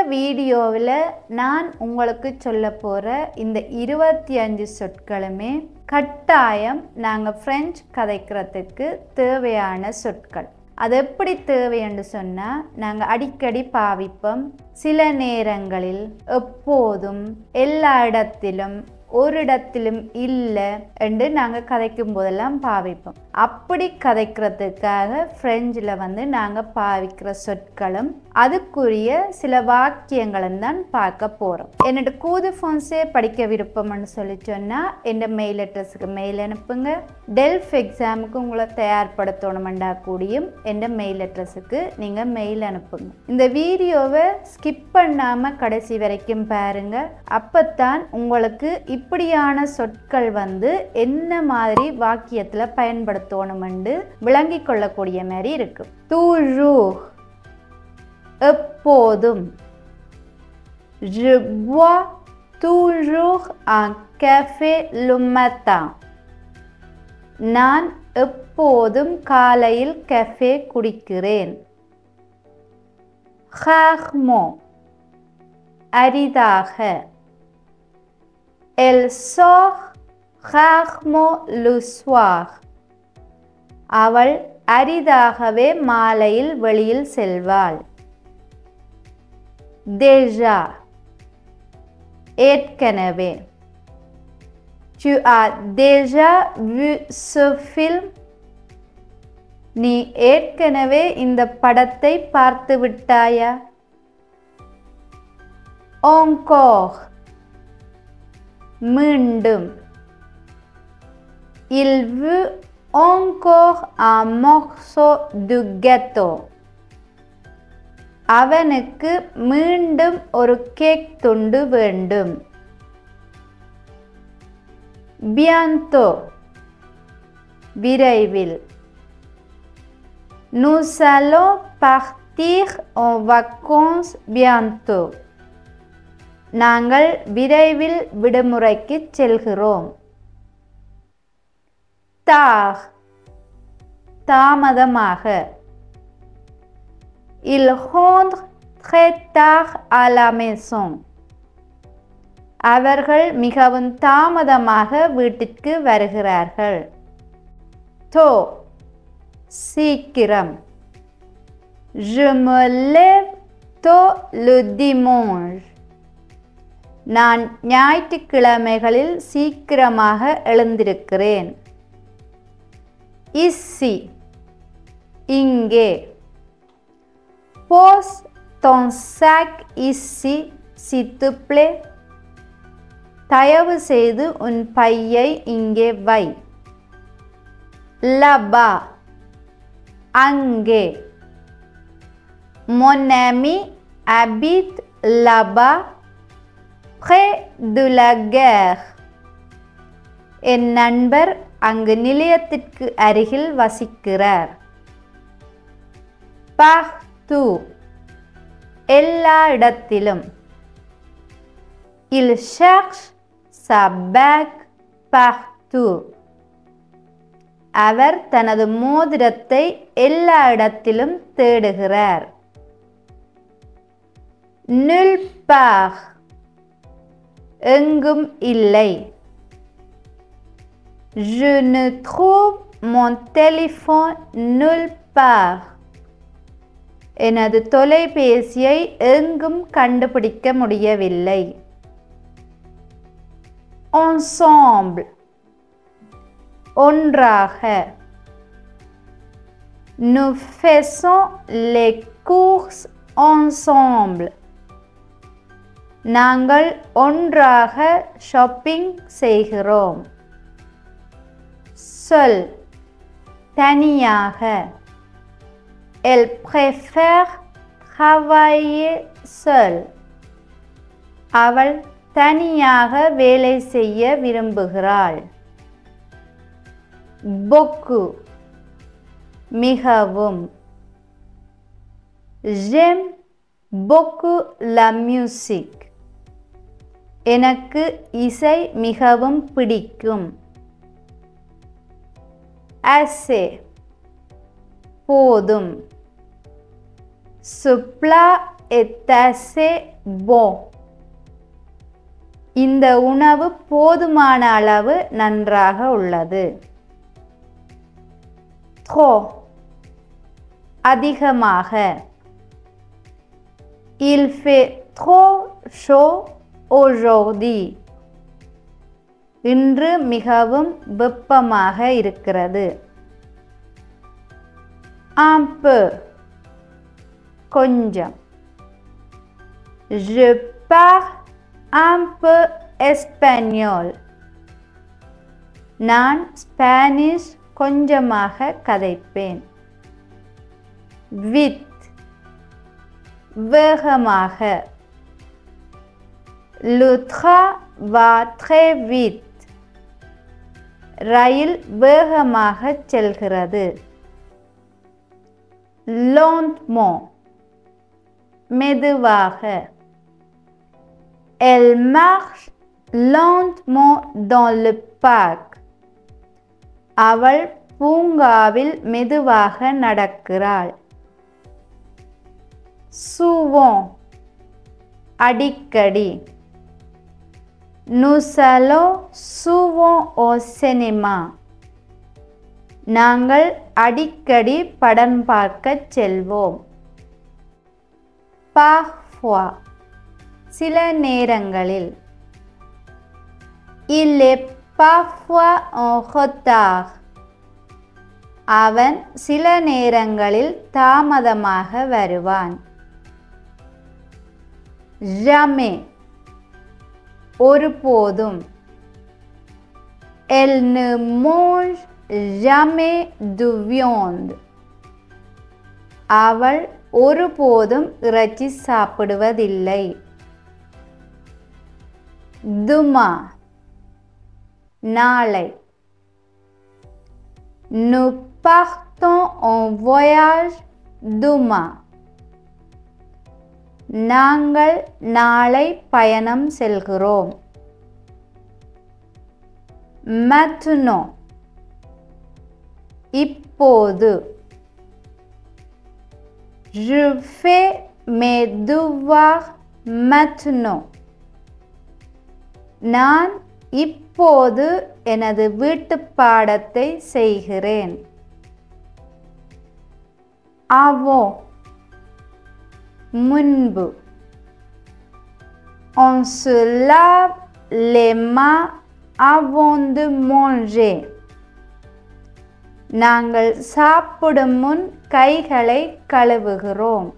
வீடியோவில் நான் உங்களுக்கு சொல்ல போகிற இந்த 25 சொற்களுமே கட்டாயம் நாங்கள் ஃப்ரெஞ்சு கதைக்கிறதுக்கு தேவையான சொற்கள். அது எப்படி தேவைன்னு சொன்னால், நாங்கள் அடிக்கடி பாவிப்போம். சில நேரங்களில், எப்போதும், எல்லா இடத்திலும், ஒரு இடத்திலும் இல்லை என்று நாங்கள் கதைக்கும் போதெல்லாம் பாவிப்போம். அப்படி கதைக்கிறதுக்காக ஃப்ரெஞ்சில் நாங்கள் பாவிக்கிற சொற்களும் அதுக்குரிய சில வாக்கியங்களும் தான் பார்க்க போகிறோம். என்னோட கூது ஃபான்ஸே படிக்க விருப்பம்னு சொல்லி சொன்னால் என் மெயில் அட்ரஸுக்கு மெயில் அனுப்புங்க. டெல்ஃப் எக்ஸாமுக்கு உங்களை தயார்படுத்தணுமெண்டா கூடியும் என் மெயில் அட்ரஸுக்கு நீங்கள் மெயில் அனுப்புங்க. இந்த வீடியோவை ஸ்கிப் பண்ணாமல் கடைசி வரைக்கும் பாருங்க. அப்போத்தான் உங்களுக்கு இப்படியான சொற்கள் என்ன மாதிரி வாக்கியத்தில் பயன்படுத்தணுமென்று விளங்கிக் கொள்ளக்கூடிய மாதிரி இருக்கும். toujours, எப்போதும். je bois toujours un café le matin. நான் எப்போதும் காலையில் கஃபே குடிக்கிறேன். rarement, அரிதாக. elle sort rarement le soir. அவள் அரிதாகவே மாலையில் வெளியில் செல்வாள். déjà, ஏற்கனவே. tu as déjà vu ce film? நீ ஏற்கனவே இந்த படத்தை பார்த்து விட்டாயா? encore, மீண்டும். il veut encore un morceau de gâteau. அவனுக்கு மீண்டும் ஒரு கேக் துண்டு வேண்டும். bientôt, விரைவில். nous allons partir en vacances bientôt. நாங்கள் விரைவில் விடுமுறைக்கு செல்கிறோம். tard, தாமதமாக. il rentre très tard à la maison. அவர்கள் மிகவும் தாமதமாக வீட்டிற்கு வருகிறார்கள். tôt, சீக்கிரம். je me lève tôt le dimanche. நான் ஞாயிற்றுக்கிழமைகளில் சீக்கிரமாக எழுந்திருக்கிறேன். ici, இங்கே. pose ton sac ici s'il te plaît. தயவு செய்து உன் பையை இங்கே வை. là-bas, அங்கே. mon ami habite là-bas près de la gare. என் நண்பர் அங்கு நிலையத்திற்கு அருகில் வசிக்கிறார். partout, எல்லா இடத்திலும். il cherche sa bague partout. அவர் தனது மோதிரத்தை எல்லா இடத்திலும் தேடுகிறார். nulle part, எங்கும் இல்லை. je ne trouve mon téléphone nulle part. எனது தொலைபேசியை எங்கும் கண்டுபிடிக்க முடியவில்லை. ensemble, ஒன்றாக. nous faisons les courses ensemble. நாங்கள் ஒன்றாக ஷாப்பிங் செய்கிறோம். seul, தனியாக. elle préfère travailler seule. அவள் தனியாக வேலை செய்ய விரும்புகிறாள். beaucoup, மிகவும். j'aime beaucoup la musique. எனக்கு இசை மிகவும் பிடிக்கும். assez, போதும். Ce plat est assez bon. இந்த உணவு போதுமான அளவு நன்றாக உள்ளது. Trop. அதிகமாக. Il fait trop chaud aujourd'hui. இன்று மிகவும் வெப்பமாக இருக்கிறது. Un peu. கொஞ்சம். Je parle un peu espagnol. நான் ஸ்பானிஷ் கொஞ்சமாக கதைப்பேன். Vite. வேகமாக. Le train va très vite. ரயில் வேகமாக செல்கிறது. Lentement. மெதுவாக. Elle marche lentement dans le parc. அவள் பூங்காவில் மெதுவாக நடக்கிறாள். Souvent. அடிக்கடி. Nous allons souvent au cinéma. நாங்கள் அடிக்கடி படம் பார்க்க செல்வோம். Parfois. சில நேரங்களில். Il est parfois en retard. அவன் சில நேரங்களில் தாமதமாக வருவான். Jamais. ஒருபோதும். Elle ne mange jamais de viande. அவள் ஒருபோதும் இறைச்சி சாப்பிடுவதில்லை. Demain. நாளை. Nous partons en voyage demain. நாங்கள் நாளை பயணம் செல்கிறோம். Maintenant. இப்போது. Je fais mes devoirs maintenant. நான் இப்போது எனது வீட்டுப் பாடத்தை செய்கிறேன். Avant. முன்பு. On se lave les mains avant de manger. நாங்கள் சாப்பிடும் முன் கைகளை கழுவுகிறோம்.